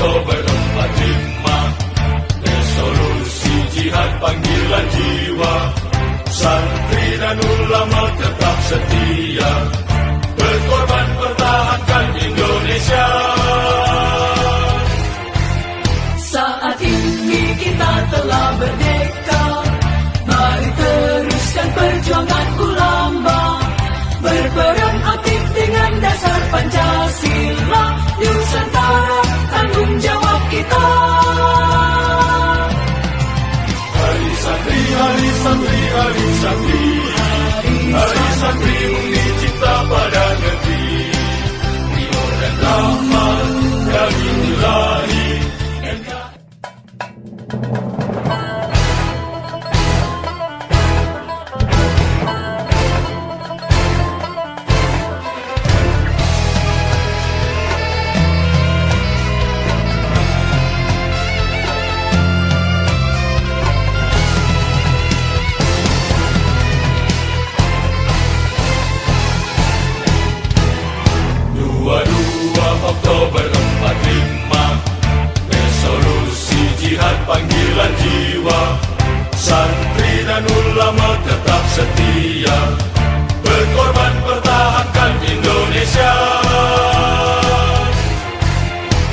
Oktober 45, resolusi jihad panggilan jiwa, santri dan ulama tetap setia, berkorban pertahankan Indonesia. Saat ini kita telah merdeka, mari teruskan perjuangan ulama, berperan aktif dengan dasar Pancasila, Nusantara tanggung jawab kita. Hari santri, hari santri, hari santri, hari santri murni cinta pada negeri, ridho dan rahmat dari Ilahi. Oktober 45, resolusi jihad panggilan jiwa, santri dan ulama tetap setia, berkorban pertahankan Indonesia.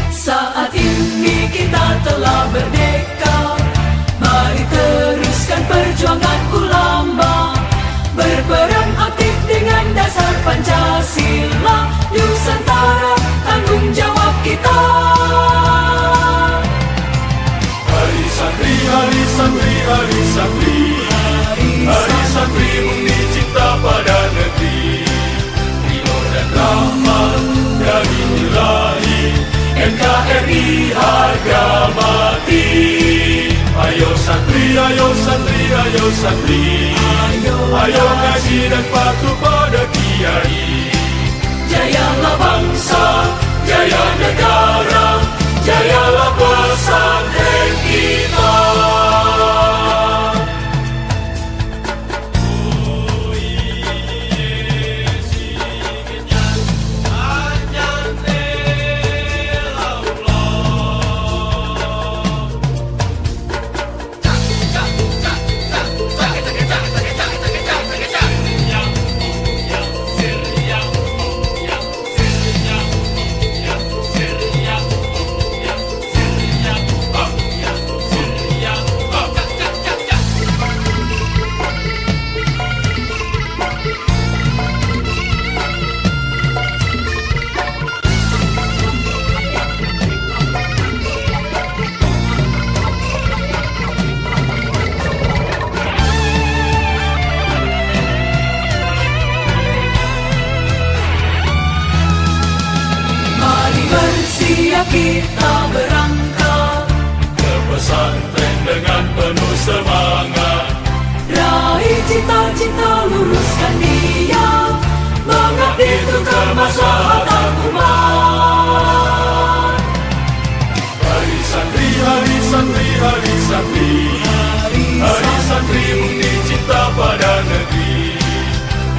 Saat ini kita telah merdeka, mari teruskan perjuangan ulama, berperan aktif dengan dasar Pancasila, Nusantara tanggung jawab kita. Hari santri, hari santri, hari santri, hari santri murni cinta pada negeri, ridho dan rahmat dari Ilahi. NKRI harga mati. Ayo santri, ayo santri, ayo santri, ayo ngaji dan patuh pada kiai. Jayalah bangsa, jaya negara, jayalah pesantren kita. Kita berangkat ke pesantren dengan penuh semangat, raih cita-cita, luruskan niat, mengabdi untuk kemaslahatan umat. Hari santri, hari santri, hari santri, hari santri murni cinta pada negeri,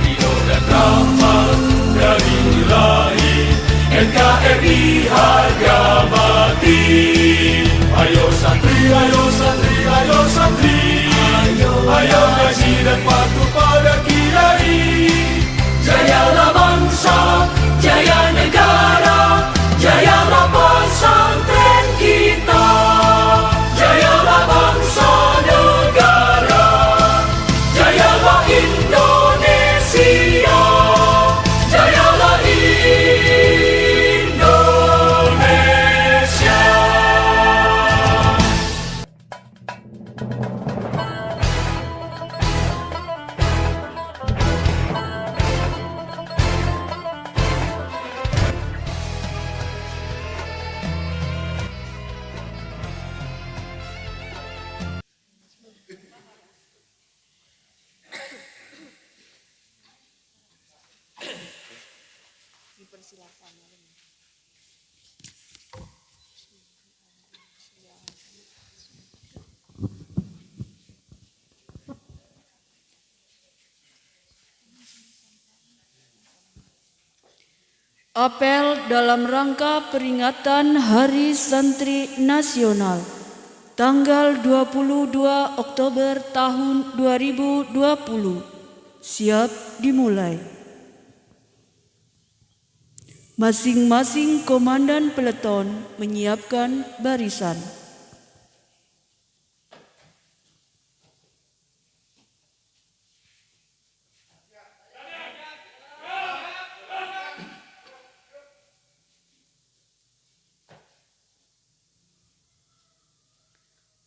ridho dan rahmat dari Ilahi. NKRI harga mati. Ayo santri, ayo santri, ayo santri, ayo ngaji dan patuh pada kiai. Jayalah bangsa, jaya negara, jayalah pesantren kita. Jayalah bangsa negara, jayalah Indonesia, jayalah Apel dalam rangka peringatan Hari Santri Nasional tanggal 22 Oktober tahun 2020 siap dimulai. Masing-masing komandan peleton menyiapkan barisan.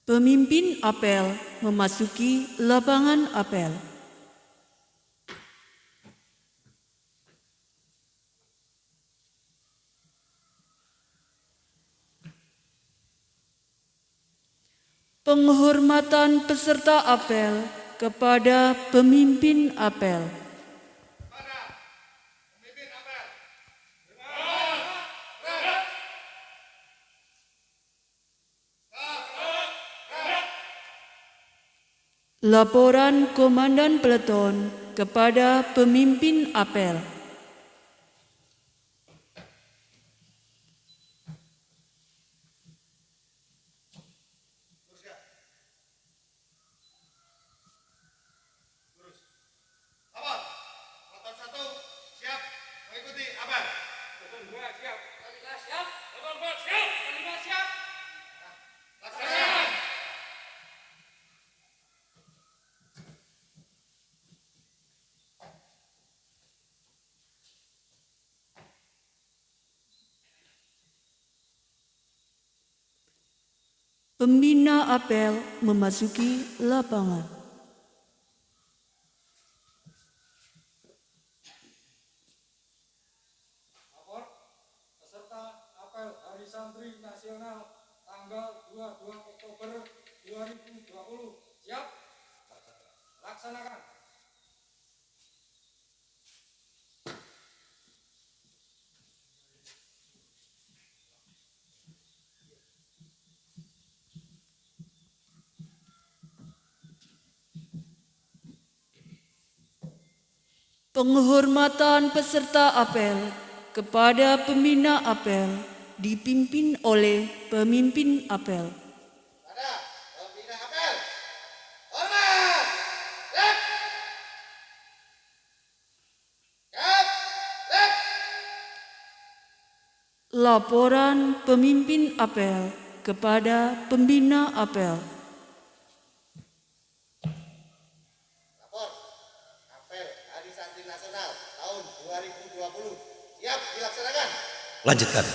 Pemimpin apel memasuki lapangan apel. Penghormatan peserta apel kepada pemimpin apel. Laporan komandan peleton kepada pemimpin apel. Pembina apel memasuki lapangan. Lapor, peserta apel Hari Santri Nasional tanggal 22 Oktober 2020. Siap? Laksanakan. Penghormatan peserta apel kepada pembina apel dipimpin oleh pemimpin apel. Pada pembina apel, hormat, left, siap, left. Laporan pemimpin apel kepada pembina apel. Lapor, apel Hari Santri Nasional tahun 2020, siap dilaksanakan. Lanjutkan.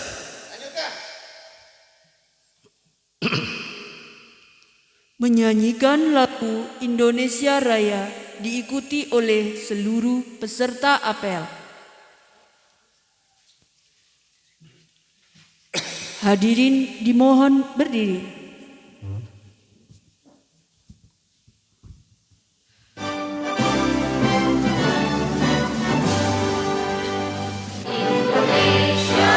Lanjutkan. Menyanyikan lagu Indonesia Raya diikuti oleh seluruh peserta apel. Hadirin dimohon berdiri. Indonesia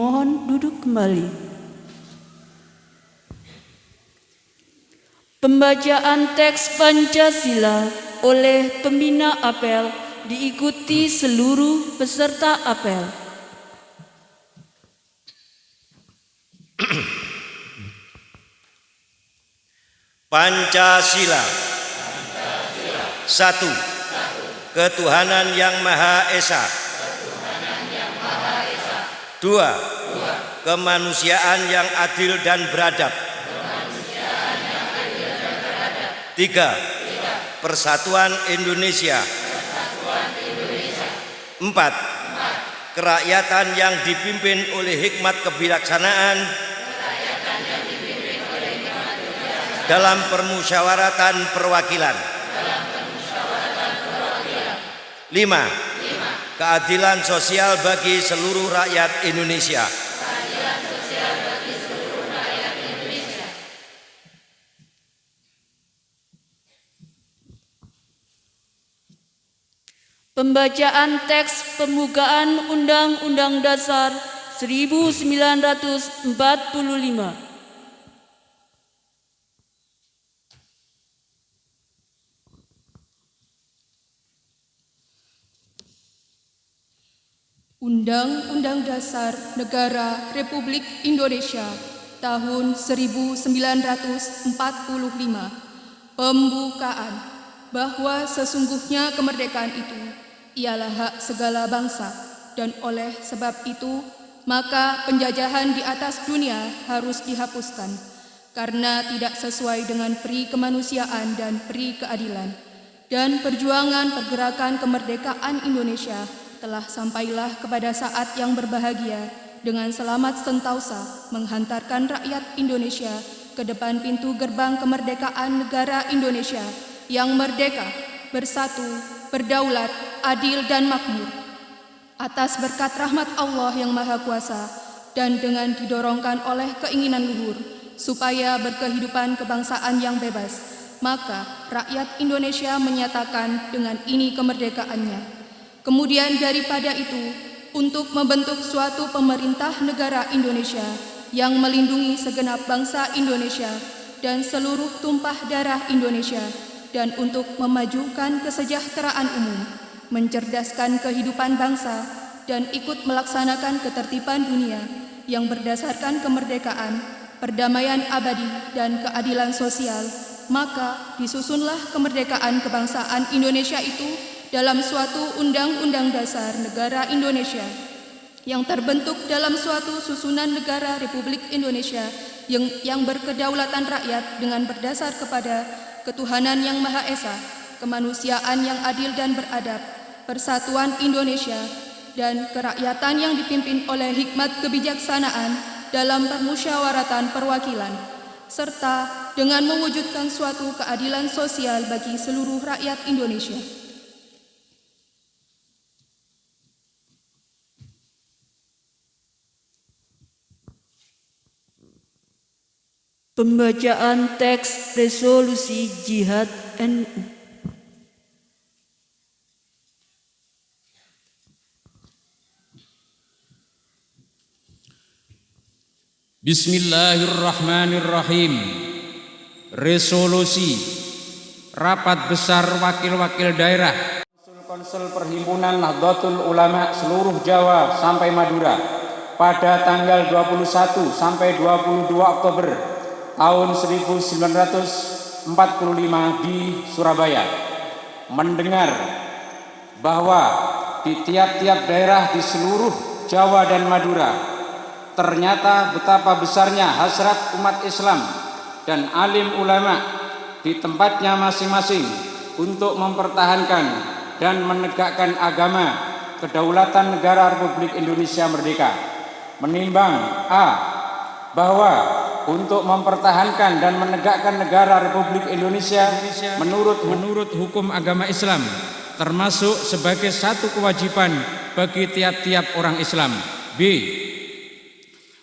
dimohon duduk kembali. Pembacaan teks Pancasila oleh pembina apel diikuti seluruh peserta apel. Pancasila. Satu, ketuhanan yang Maha Esa. Dua, kemanusiaan yang adil dan beradab. Tiga, persatuan Indonesia. Empat, kerakyatan yang dipimpin oleh hikmat kebijaksanaan dalam permusyawaratan perwakilan. Lima, keadilan sosial bagi seluruh rakyat Indonesia. Pembacaan teks pembukaan Undang-Undang Dasar 1945. Undang-Undang Dasar Negara Republik Indonesia tahun 1945. Pembukaan bahwa sesungguhnya kemerdekaan itu ialah hak segala bangsa, dan oleh sebab itu maka penjajahan di atas dunia harus dihapuskan karena tidak sesuai dengan peri kemanusiaan dan peri keadilan. Dan perjuangan pergerakan kemerdekaan Indonesia telah sampailah kepada saat yang berbahagia dengan selamat sentausa menghantarkan rakyat Indonesia ke depan pintu gerbang kemerdekaan negara Indonesia yang merdeka, bersatu, berdaulat, adil dan makmur. Atas berkat rahmat Allah yang Maha Kuasa dan dengan didorongkan oleh keinginan luhur supaya berkehidupan kebangsaan yang bebas, maka rakyat Indonesia menyatakan dengan ini kemerdekaannya. Kemudian daripada itu, untuk membentuk suatu pemerintah negara Indonesia yang melindungi segenap bangsa Indonesia dan seluruh tumpah darah Indonesia, dan untuk memajukan kesejahteraan umum, mencerdaskan kehidupan bangsa, dan ikut melaksanakan ketertiban dunia yang berdasarkan kemerdekaan, perdamaian abadi, dan keadilan sosial, maka disusunlah kemerdekaan kebangsaan Indonesia itu dalam suatu Undang-Undang Dasar Negara Indonesia yang terbentuk dalam suatu susunan negara Republik Indonesia yang berkedaulatan rakyat dengan berdasar kepada ketuhanan yang Maha Esa, kemanusiaan yang adil dan beradab, persatuan Indonesia, dan kerakyatan yang dipimpin oleh hikmat kebijaksanaan dalam permusyawaratan perwakilan, serta dengan mewujudkan suatu keadilan sosial bagi seluruh rakyat Indonesia. Pembacaan teks resolusi Jihad NU. Bismillahirrahmanirrahim. Resolusi Rapat Besar Wakil-Wakil Daerah Konsul Perhimpunan Nahdlatul Ulama seluruh Jawa sampai Madura pada tanggal 21 sampai 22 Oktober tahun 1945 di Surabaya, mendengar bahwa di tiap-tiap daerah di seluruh Jawa dan Madura ternyata betapa besarnya hasrat umat Islam dan alim ulama di tempatnya masing-masing untuk mempertahankan dan menegakkan agama kedaulatan negara Republik Indonesia merdeka, menimbang a. bahwa untuk mempertahankan dan menegakkan negara Republik Indonesia menurut hukum agama Islam termasuk sebagai satu kewajiban bagi tiap-tiap orang Islam. B.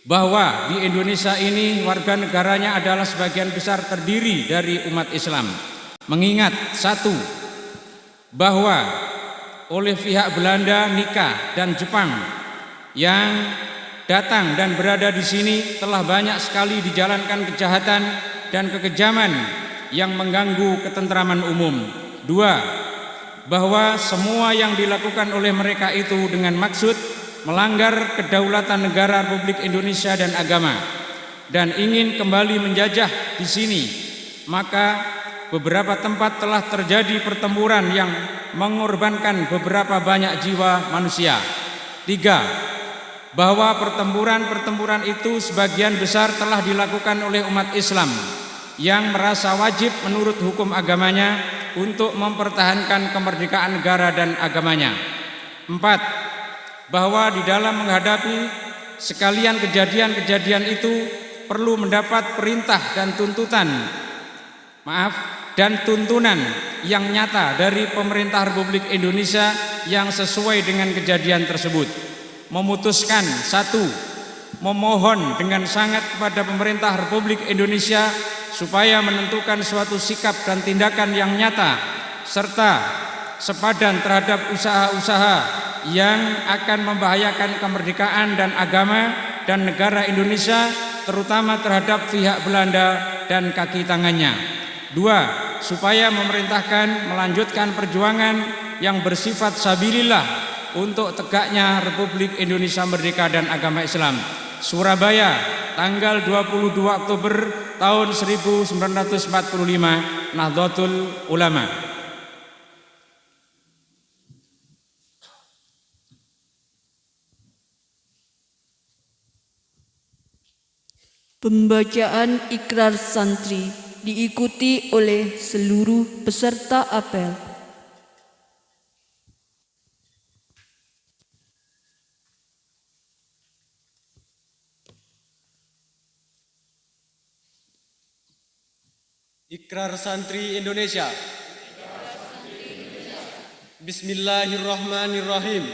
Bahwa di Indonesia ini warga negaranya adalah sebagian besar terdiri dari umat Islam. Mengingat satu, bahwa oleh pihak Belanda, Nika dan Jepang datang dan berada di sini telah banyak sekali dijalankan kejahatan dan kekejaman yang mengganggu ketentraman umum. 2. Bahwa semua yang dilakukan oleh mereka itu dengan maksud melanggar kedaulatan negara Republik Indonesia dan agama dan ingin kembali menjajah di sini. Maka beberapa tempat telah terjadi pertempuran yang mengorbankan beberapa banyak jiwa manusia. 3. Bahwa pertempuran-pertempuran itu sebagian besar telah dilakukan oleh umat Islam yang merasa wajib menurut hukum agamanya untuk mempertahankan kemerdekaan negara dan agamanya. 4. Bahwa di dalam menghadapi sekalian kejadian-kejadian itu perlu mendapat perintah dan tuntunan yang nyata dari pemerintah Republik Indonesia yang sesuai dengan kejadian tersebut. Memutuskan 1. Memohon dengan sangat kepada pemerintah Republik Indonesia supaya menentukan suatu sikap dan tindakan yang nyata serta sepadan terhadap usaha-usaha yang akan membahayakan kemerdekaan dan agama dan negara Indonesia, terutama terhadap pihak Belanda dan kaki tangannya. 2. Supaya memerintahkan melanjutkan perjuangan yang bersifat sabilillah untuk tegaknya Republik Indonesia Merdeka dan agama Islam. Surabaya, tanggal 22 Oktober tahun 1945, Nahdlatul Ulama. Pembacaan ikrar santri diikuti oleh seluruh peserta apel. Ikrar Santri Indonesia. Bismillahirrahmanirrahim.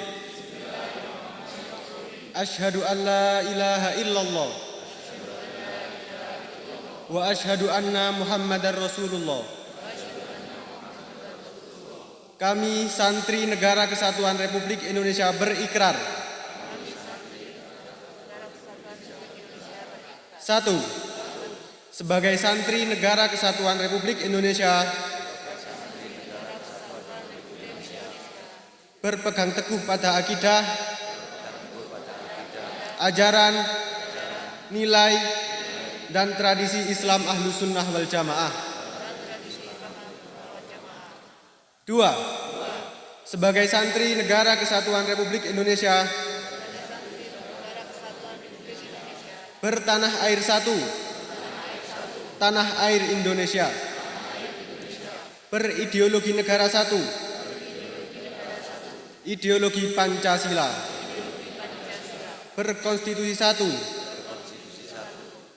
Asyhadu an la ilaha illallah wa asyhadu anna Muhammadar Rasulullah. Kami Santri Negara Kesatuan Republik Indonesia berikrar. 1. Sebagai Santri Negara Kesatuan Republik Indonesia berpegang teguh pada akidah, ajaran, nilai, dan tradisi Islam Ahlus Sunnah wal Jamaah. 2. Sebagai Santri Negara Kesatuan Republik Indonesia bertanah air satu, tanah air Indonesia, berideologi negara satu, ideologi Pancasila, berkonstitusi satu,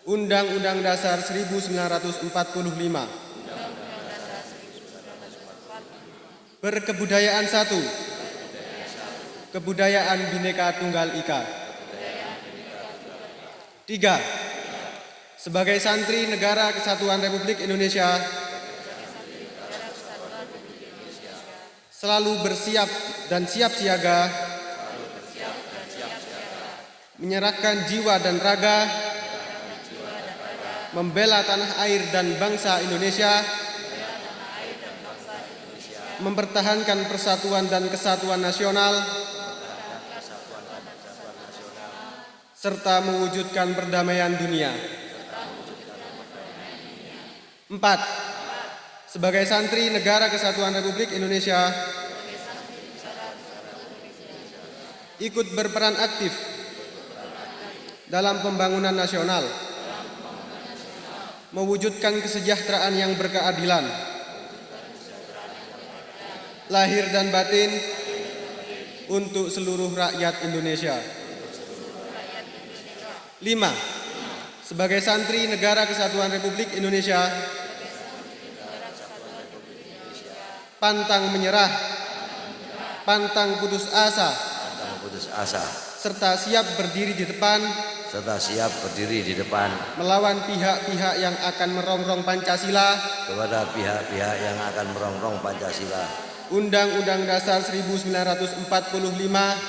Undang-Undang Dasar 1945, berkebudayaan satu, kebudayaan Bhinneka Tunggal Ika. 3. Sebagai Santri Negara Kesatuan Republik Indonesia selalu bersiap dan siap siaga menyerahkan jiwa dan raga membela tanah air dan bangsa Indonesia, mempertahankan persatuan dan kesatuan nasional serta mewujudkan perdamaian dunia. 4. Sebagai Santri Negara Kesatuan Republik Indonesia ikut berperan aktif dalam pembangunan nasional, mewujudkan kesejahteraan yang berkeadilan, lahir dan batin untuk seluruh rakyat Indonesia. 5. Sebagai Santri Negara Kesatuan Republik Indonesia pantang menyerah, pantang putus asa, serta siap berdiri di depan, melawan pihak-pihak yang akan merongrong Pancasila, Undang-Undang Dasar 1945,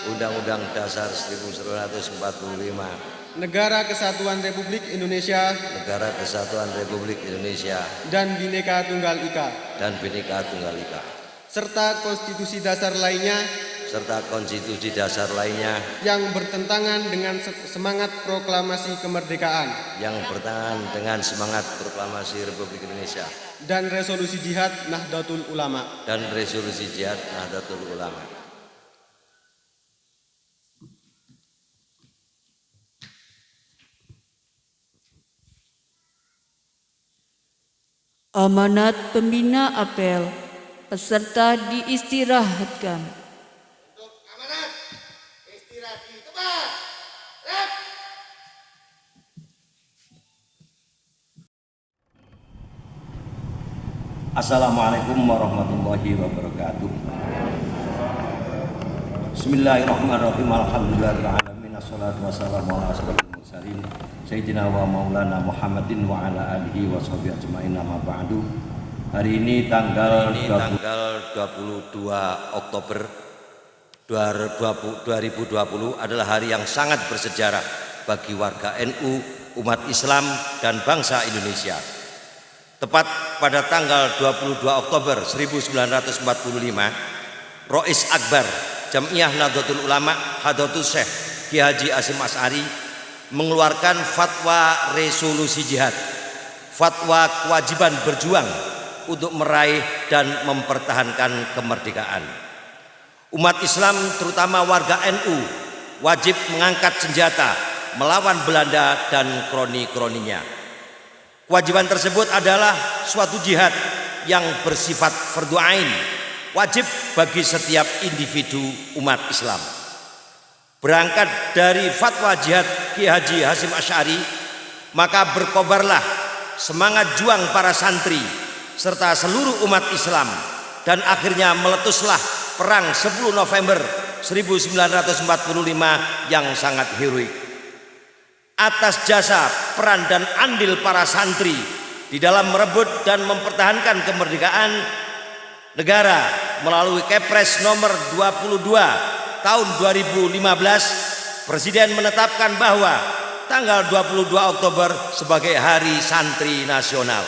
Undang-Undang Dasar 1945, Negara Kesatuan Republik Indonesia, Negara Kesatuan Republik Indonesia, dan Bhinneka Tunggal Ika, dan Bhinneka Tunggal Ika, serta konstitusi dasar lainnya serta konstitusi dasar lainnya yang bertentangan dengan semangat proklamasi kemerdekaan yang bertentangan dengan semangat proklamasi Republik Indonesia dan resolusi jihad Nahdlatul Ulama. dan resolusi jihad Nahdlatul Ulama. Amanat pembina apel, peserta diistirahatkan. Untuk amanat, istirahat di tempat. Rep. Assalamualaikum warahmatullahi wabarakatuh. Bismillahirrahmanirrahim. Alhamdulillahirrahmanirrahim. Assalatu wassalamu ala asyrafil mursalin Sayyidina wa maulana Muhammadin wa ala alihi wa sahbihi ajma'in, amma ba'du. Hari ini tanggal 22 Oktober 2020 adalah hari yang sangat bersejarah bagi warga NU, umat Islam, dan bangsa Indonesia. Tepat pada tanggal 22 Oktober 1945, Rois Akbar Jam'iyah Nahdlatul Ulama Hadratus Syekh Kiai Haji Hasyim Asy'ari mengeluarkan fatwa resolusi jihad, fatwa kewajiban berjuang untuk meraih dan mempertahankan kemerdekaan. Umat Islam terutama warga NU wajib mengangkat senjata melawan Belanda dan kroni-kroninya. Kewajiban tersebut adalah suatu jihad yang bersifat fardhu ain, wajib bagi setiap individu umat Islam. Berangkat dari fatwa jihad Kiai Haji Hasyim Asy'ari, maka berkobarlah semangat juang para santri serta seluruh umat Islam, dan akhirnya meletuslah perang 10 November 1945 yang sangat heroik. Atas jasa, peran, dan andil para santri di dalam merebut dan mempertahankan kemerdekaan negara melalui Kepres nomor 22 tahun 2015, Presiden menetapkan bahwa tanggal 22 Oktober sebagai Hari Santri Nasional.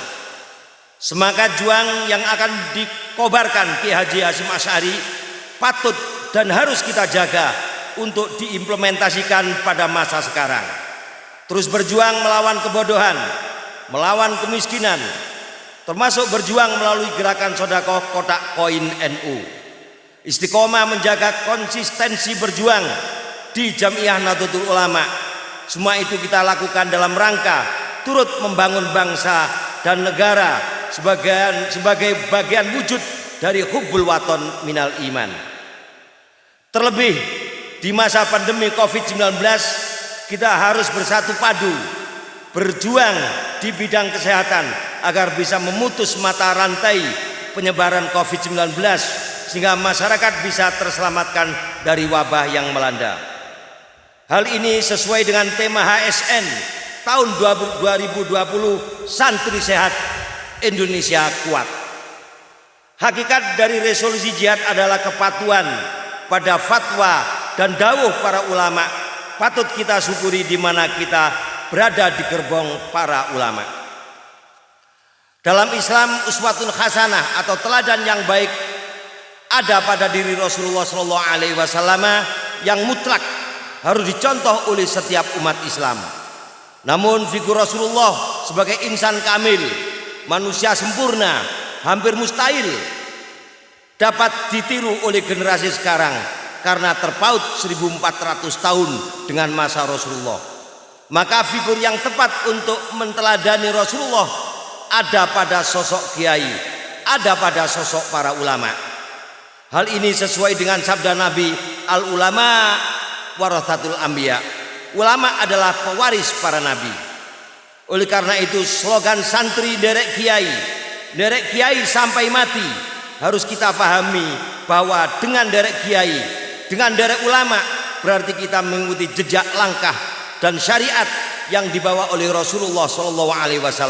Semangat juang yang akan dikobarkan Kiai Haji Hasyim Asy'ari patut dan harus kita jaga untuk diimplementasikan pada masa sekarang. Terus berjuang melawan kebodohan, melawan kemiskinan, termasuk berjuang melalui gerakan sedekah kotak koin NU. Istiqomah menjaga konsistensi berjuang di Jam'iyah Nahdlatul Ulama. Semua itu kita lakukan dalam rangka turut membangun bangsa dan negara sebagai bagian wujud dari hubbul waton minal iman. Terlebih di masa pandemi COVID-19, kita harus bersatu padu berjuang di bidang kesehatan agar bisa memutus mata rantai penyebaran COVID-19 sehingga masyarakat bisa terselamatkan dari wabah yang melanda. Hal ini sesuai dengan tema HSN tahun 2020, Santri Sehat, Indonesia Kuat. Hakikat dari resolusi jihad adalah kepatuhan pada fatwa dan dawuh para ulama. Patut kita syukuri di mana kita berada di gerbong para ulama. Dalam Islam, uswatun hasanah atau teladan yang baik ada pada diri Rasulullah SAW yang mutlak harus dicontoh oleh setiap umat Islam. Namun figur Rasulullah sebagai insan kamil, manusia sempurna, hampir mustahil dapat ditiru oleh generasi sekarang karena terpaut 1400 tahun dengan masa Rasulullah. Maka figur yang tepat untuk menteladani Rasulullah ada pada sosok kiai, ada pada sosok para ulama. Hal ini sesuai dengan sabda Nabi, al-ulama warathatul anbiya. Ulama adalah pewaris para nabi. Oleh karena itu slogan santri derek kiai sampai mati harus kita pahami bahwa dengan derek kiai, dengan derek ulama berarti kita mengikuti jejak langkah dan syariat yang dibawa oleh Rasulullah SAW.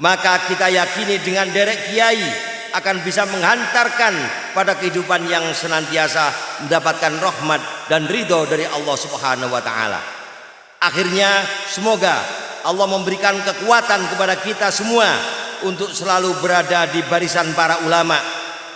Maka kita yakini dengan derek kiai akan bisa menghantarkan pada kehidupan yang senantiasa mendapatkan rahmat dan ridho dari Allah Subhanahu wa taala. Akhirnya semoga Allah memberikan kekuatan kepada kita semua untuk selalu berada di barisan para ulama,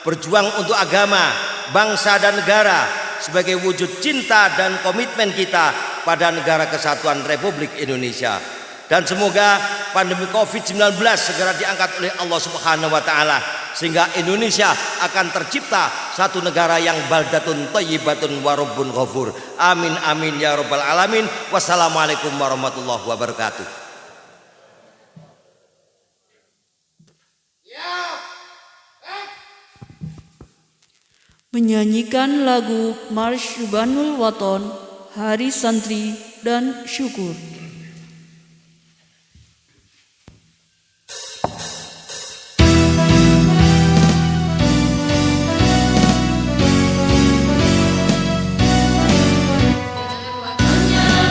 berjuang untuk agama, bangsa dan negara sebagai wujud cinta dan komitmen kita pada negara kesatuan Republik Indonesia. Dan semoga pandemi Covid-19 segera diangkat oleh Allah Subhanahu wa taala sehingga Indonesia akan tercipta satu negara yang baldatun thayyibatun wa rabbun ghafur. Amin amin ya rabbal alamin. Wassalamualaikum warahmatullahi wabarakatuh. Menyanyikan lagu Marsh Subhanul Waton, Hari Santri dan Syukur. Jaya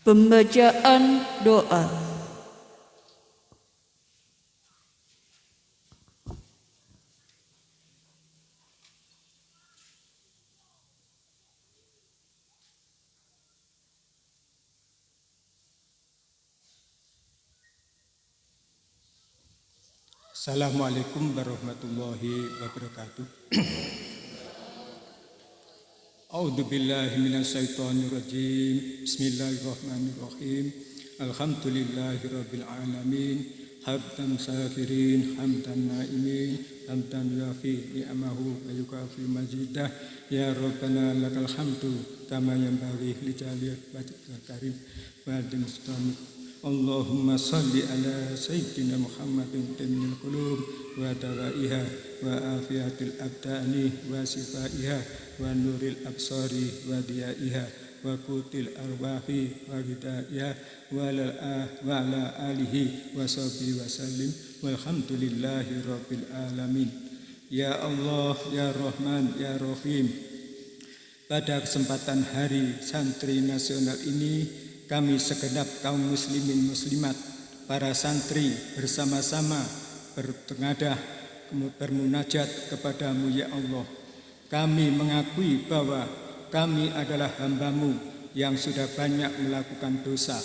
Pembacaan doa. Assalamualaikum warahmatullahi wabarakatuh. A'udzu billahi minasyaitonir rajim. Bismillahirrahmanirrahim. Alhamdulillahirabbil alamin. Hamdan syakirin, hamdan naimin, hamdan yuafi ni'amahu wa yukafi mazidah. Ya Rabbana lakal hamdu kama yanbaghi li jalali wajhikal karim wa dimustami. Allahumma salli ala sayyidina Muhammadin timil qulub wa dawaiha wa afiatil abdani wa sifaiha wa nuril absari wa diyaiha wa kutil arwahi wa hidayah wa ala alihi wa sahbihi wa sallim walhamdulillahi rabbil alamin. Ya Allah, Ya Rahman, Ya Rahim, pada kesempatan Hari Santri Nasional ini kami segenap kaum muslimin muslimat, para santri bersama-sama bertengadah bermunajat kepadamu ya Allah. Kami mengakui bahwa kami adalah hamba-Mu yang sudah banyak melakukan dosa,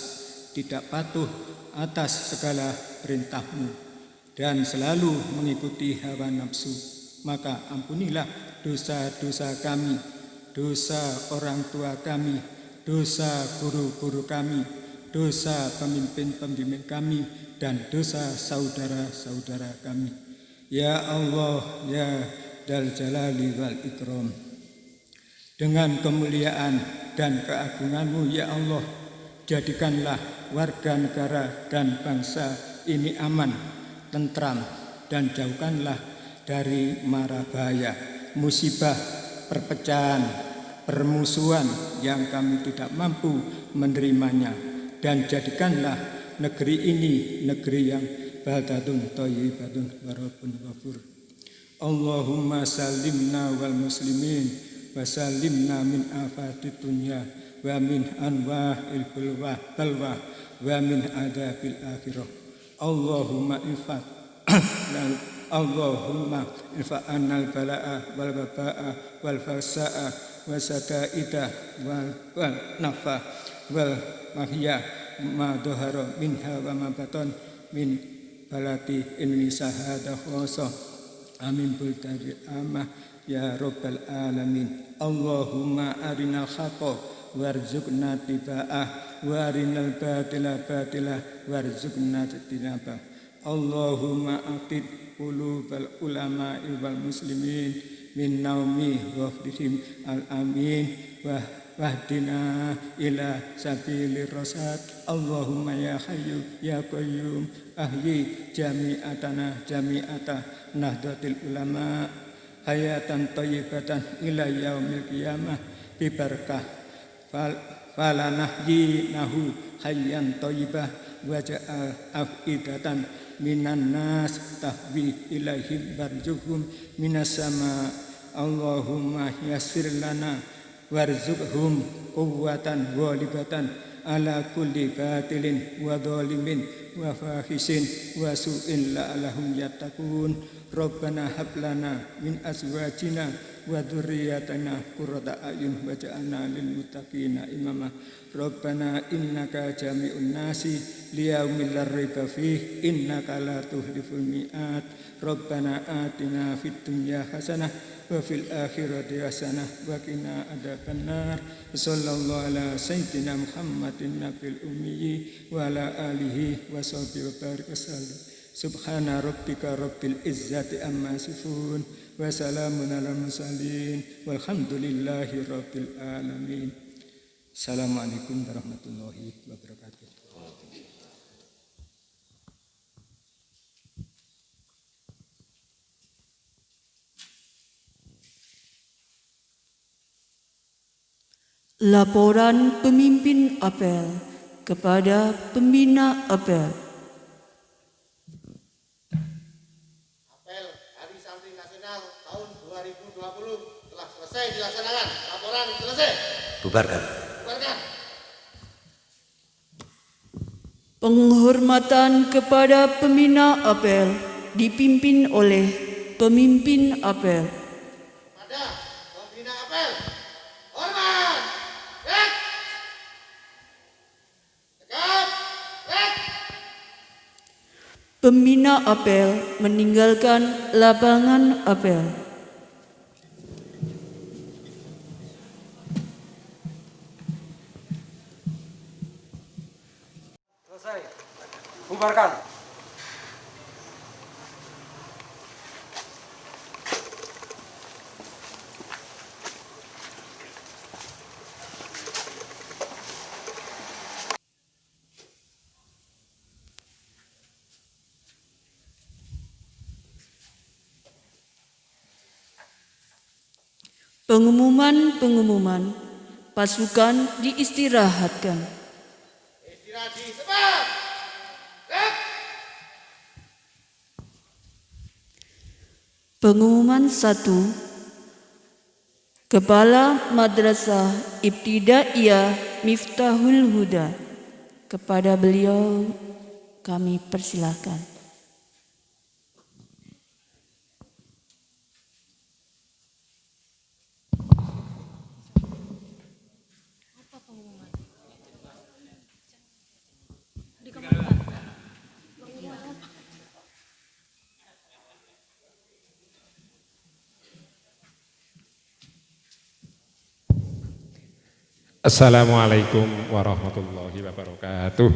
tidak patuh atas segala perintah-Mu, dan selalu mengikuti hawa nafsu. Maka ampunilah dosa-dosa kami, dosa orang tua kami, dosa guru-guru kami, dosa pemimpin-pemimpin kami, dan dosa saudara-saudara kami. Ya Allah, ya Dzal Jalali wal Ikram, dengan kemuliaan dan keagungan-Mu ya Allah, jadikanlah warga negara dan bangsa ini aman, tentram, dan jauhkanlah dari mara bahaya, musibah, perpecahan, permusuhan yang kami tidak mampu menerimanya, dan jadikanlah negeri ini negeri yang baldatun thayyibatun wa rabbun ghafur. Allahumma salimna wal muslimin wa salimna min afatid dunya wa min anwa'il balwa wa min adabil akhirah. Allahumma infat Allahumma infa'annal bala'a wal baba'a wal fasa'a wasadaida wal nafa wal mahya ma dhahara minha wa ma batan min balati Indonesia hada khosah amin bultari amah ya rabbal alamin. Allahumma arinal haqqa warzuqna tiba'ah wa arinal batila warzuqna tinabah. Allahumma atid qulubal ulama'i wal muslimin min naumi wafdihim al-amin wahdina ila sabilir rasyad. Allahumma ya hayyu ya qayyum ahyi jami'ata nahdlatul ulama hayatan thayyibatan ila yaumil qiyamah bi barakah falanahyi nahu hayyan thayyibah waja'al afidatan minan nas tahwi ilaihim barjuhum minas sama. Allahumma yassir lana warzuqhum quwwatan ghalibatan ala kulli batilin wa dhalimin wa fahisin wa su'in la'alahum yattaqun. Rabbana hab lana min azwajina wa dzurriyyatina qurrata a'yun waj'alna lil muttaqina imama. Rabbana innaka jami'un nasi liyaumil la raiba fih innaka la tuhliful mi'ad. Rabbana atina fid dunya hasanah wa fil akhirati hasanah wa qina adzabannar. Sallallahu ala sayyidina Muhammadin nabil ummi wa ala alihi wa sahbihi wa barik wasallam. Subhana rabbika rabbil izzati amma yasifun wa salamun alal mursalin walhamdulillahi rabbil alamin. Assalamualaikum warahmatullahi wabarakatuh. Laporan pemimpin apel kepada pembina apel. Apel Hari Santri Nasional tahun 2020 telah selesai dilaksanakan. Laporan selesai. Bubarkan. Bubarkan. Penghormatan kepada pembina apel dipimpin oleh pemimpin apel. Pada pembina apel, hormat, cek, tegap, cek. Pembina apel meninggalkan lapangan apel. Selesai. Bubarkan. Pengumuman pasukan diistirahatkan. Istirahat di tempat. Cek. Pengumuman 1. Kepala Madrasah Ibtidaiyah Miftahul Huda. Kepada beliau kami persilahkan. Assalamualaikum warahmatullahi wabarakatuh.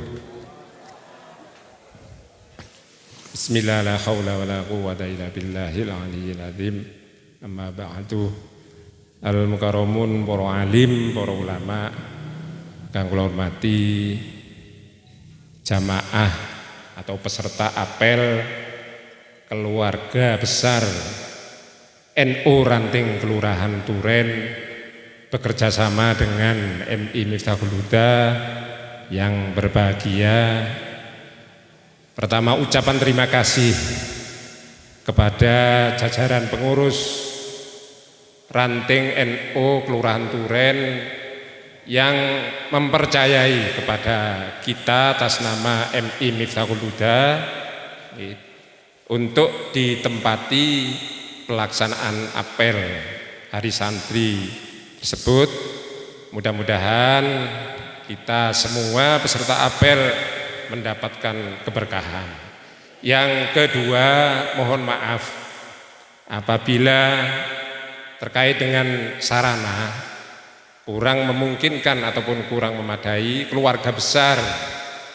Bismillah la hawla wa la quwwata illa billahil aliyyil azim. Amma ba'du. Al mukarramun para alim, para ulama kang kula hormati, jamaah atau peserta apel keluarga besar NU Ranting Kelurahan Turen bekerja sama dengan MI Miftahul Huda yang berbahagia. Pertama, ucapan terima kasih kepada jajaran pengurus Ranting NU Kelurahan Turen yang mempercayai kepada kita atas nama MI Miftahul Huda untuk ditempati pelaksanaan apel Hari Santri tersebut. Mudah-mudahan kita semua peserta apel mendapatkan keberkahan. Yang kedua, mohon maaf apabila terkait dengan sarana kurang memungkinkan ataupun kurang memadai, keluarga besar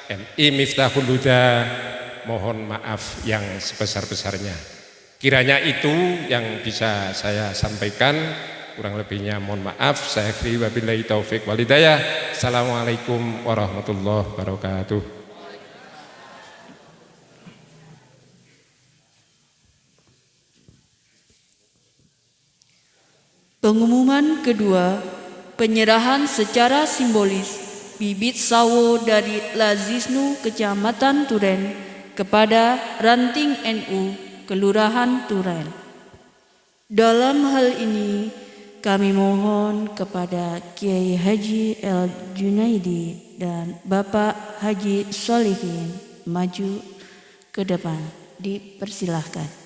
MI Miftahul Huda mohon maaf yang sebesar-besarnya. Kiranya itu yang bisa saya sampaikan. Kurang lebihnya mohon maaf. Saya akhiri wabillahi taufik wal hidayah. Assalamualaikum warahmatullahi wabarakatuh. Pengumuman kedua, penyerahan secara simbolis bibit sawo dari Lazisnu Kecamatan Turen kepada Ranting NU Kelurahan Turen. Dalam hal ini kami mohon kepada Kiai Haji El Junaidi dan Bapak Haji Solihin maju ke depan. Dipersilahkan.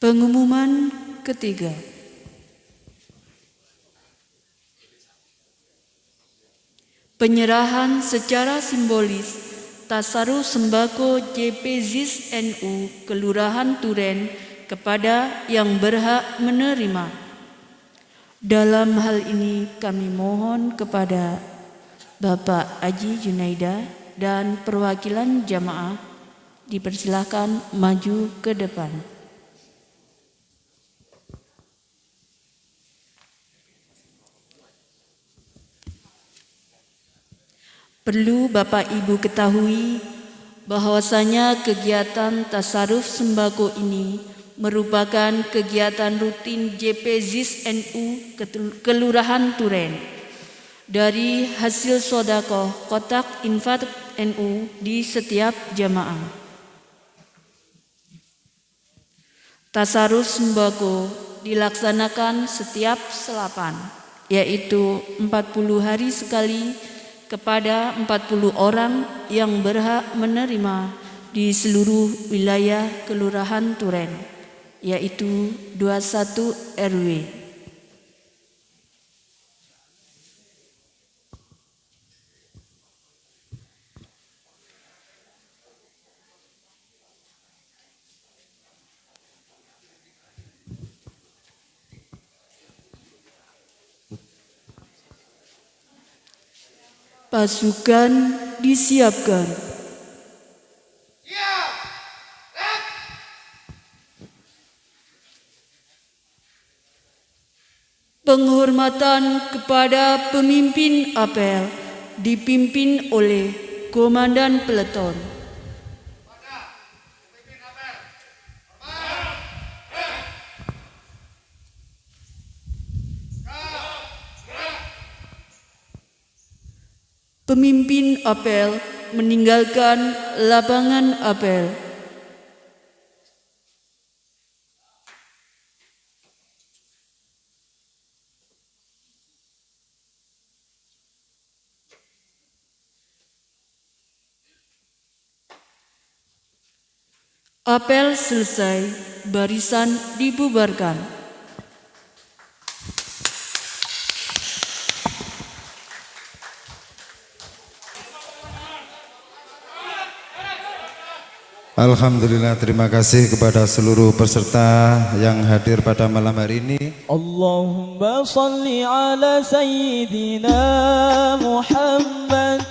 Pengumuman ketiga, Penyerahan secara simbolis tasaruf sembako JPZIS NU Kelurahan Turen kepada yang berhak menerima. Dalam hal ini kami mohon kepada Bapak Haji Junaida dan perwakilan jamaah dipersilahkan maju ke depan. Perlu Bapak Ibu ketahui bahwasanya kegiatan tasaruf sembako ini merupakan kegiatan rutin JPZIS NU Kelurahan Turen. Dari hasil sodakoh kotak infak NU di setiap jamaah. Tasaruf sembako dilaksanakan setiap selapan, yaitu 40 hari sekali kepada 40 orang yang berhak menerima di seluruh wilayah Kelurahan Turen, yaitu 21 RW. Pasukan disiapkan. Penghormatan kepada pemimpin apel dipimpin oleh Komandan Peleton. Pemimpin apel meninggalkan lapangan apel. Apel selesai, barisan dibubarkan. Alhamdulillah, terima kasih kepada seluruh peserta yang hadir pada malam hari ini. Allahumma salli ala sayyidina Muhammad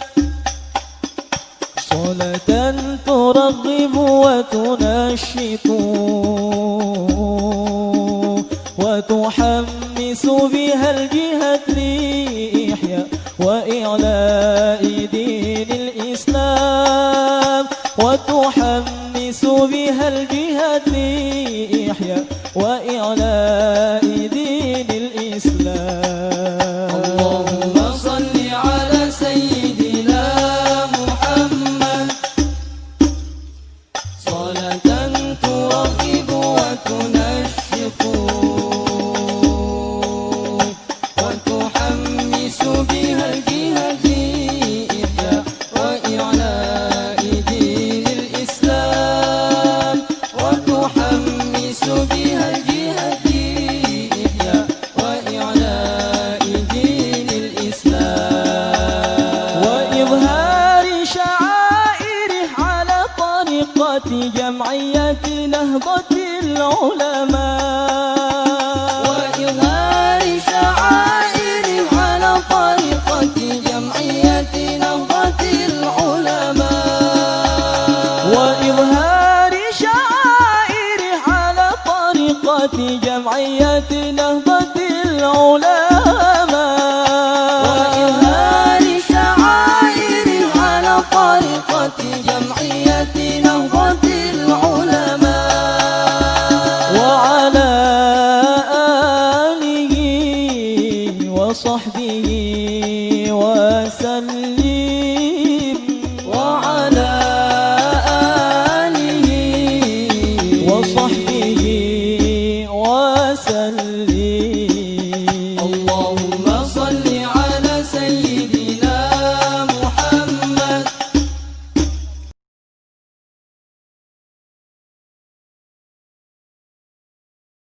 salatan turaghibu wa tunashitu wa tuhammisu biha al-jihad li ihya wa i'la'i dinil Islam وتحمس بها الجهاد لإحياء وإعلاء دين الإسلام اللهم صل على سيدنا محمد صلاة ترغب وتنشط وتحمس بها الجهاد لإحياء وإعلاء بها الجهاد لإحياء وإعلاء دين الإسلام وإظهار شعائره على طريقة جمعية نهضة العلماء وإظهار شعائره على طريقة جمعية نهضة العلماء وإظهار جمعية نهضة العلماء وإظهار شعائر على طريقة جمعية نهضة العلماء وعلى آله وصحبه